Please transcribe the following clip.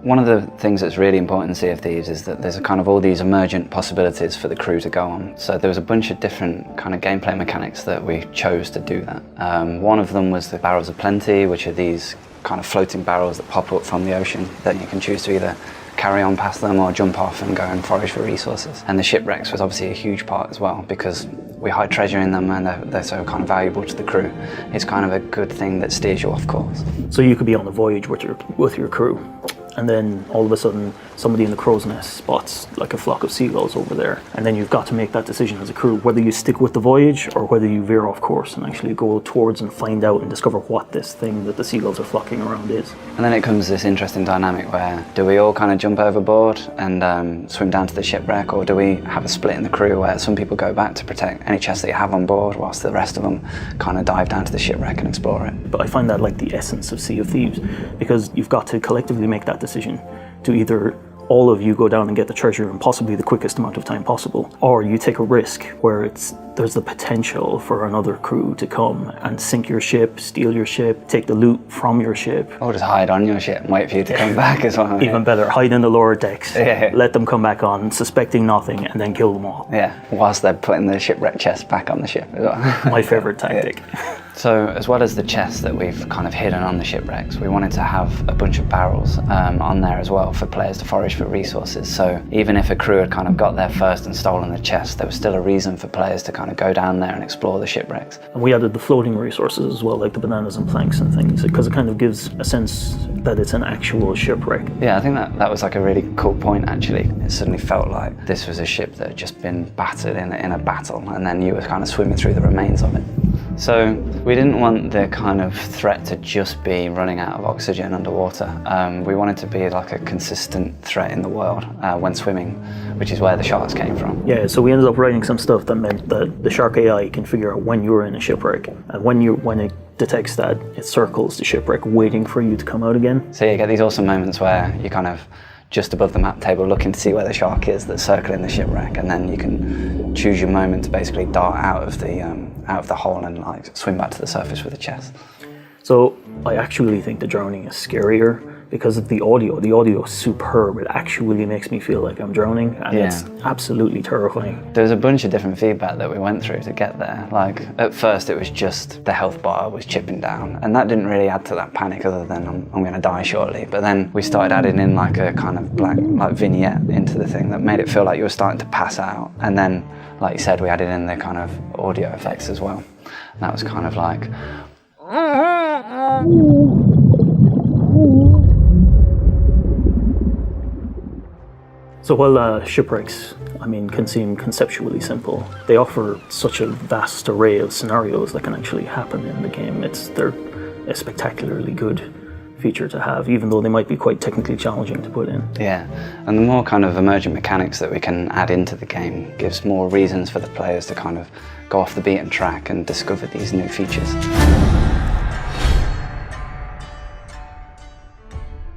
One of the things that's really important in Sea of Thieves is that there's kind of all these emergent possibilities for the crew to go on. So there was a bunch of different kind of gameplay mechanics that we chose to do that. One of them was the Barrels of Plenty, which are these kind of floating barrels that pop up from the ocean that you can choose to either carry on past them or jump off and go and forage for resources. And the Shipwrecks was obviously a huge part as well, because we hide treasure in them and they're so kind of valuable to the crew. It's kind of a good thing that steers you off course. So you could be on a voyage with your crew, and then all of a sudden somebody in the crow's nest spots like a flock of seagulls over there, and then you've got to make that decision as a crew whether you stick with the voyage or whether you veer off course and actually go towards and find out and discover what this thing that the seagulls are flocking around is. And then it comes this interesting dynamic where do we all kind of jump overboard and swim down to the shipwreck, or do we have a split in the crew where some people go back to protect any chests that you have on board whilst the rest of them kind of dive down to the shipwreck and explore it. But I find that like the essence of Sea of Thieves, because you've got to collectively make that decision to either all of you go down and get the treasure in possibly the quickest amount of time possible, or you take a risk where there's the potential for another crew to come and sink your ship, steal your ship, take the loot from your ship. Or just hide on your ship and wait for you to come back as well. Even better, hide in the lower decks, yeah. Let them come back on, suspecting nothing, and then kill them all. Yeah, whilst they're putting the shipwreck chest back on the ship as well. My favourite tactic. Yeah. So as well as the chests that we've kind of hidden on the shipwrecks, we wanted to have a bunch of barrels on there as well for players to forage for resources. So even if a crew had kind of got there first and stolen the chest, there was still a reason for players to kind of go down there and explore the shipwrecks. And we added the floating resources as well, like the bananas and planks and things, because it kind of gives a sense that it's an actual shipwreck. Yeah, I think that was like a really cool point actually. It suddenly felt like this was a ship that had just been battered in a battle, and then you were kind of swimming through the remains of it. So we didn't want the kind of threat to just be running out of oxygen underwater. We wanted to be like a consistent threat in the world when swimming, which is where the sharks came from. Yeah, so we ended up writing some stuff that meant that the shark AI can figure out when you're in a shipwreck, and when it detects that, it circles the shipwreck waiting for you to come out again. So you get these awesome moments where you kind of just above the map table looking to see where the shark is that's circling the shipwreck, and then you can choose your moment to basically dart out of the hole and like swim back to the surface with the chest. So I actually think the drowning is scarier because of the audio. The audio is superb. It actually makes me feel like I'm drowning, and Yeah. It's absolutely terrifying. There was a bunch of different feedback that we went through to get there. Like at first it was just the health bar was chipping down, and that didn't really add to that panic other than I'm going to die shortly. But then we started adding in like a kind of black like vignette into the thing that made it feel like you were starting to pass out. And then, like you said, we added in the kind of audio effects as well. And that was kind of like So while Shipwrecks, can seem conceptually simple, they offer such a vast array of scenarios that can actually happen in the game. They're a spectacularly good feature to have, even though they might be quite technically challenging to put in. Yeah, and the more kind of emergent mechanics that we can add into the game gives more reasons for the players to kind of go off the beaten track and discover these new features.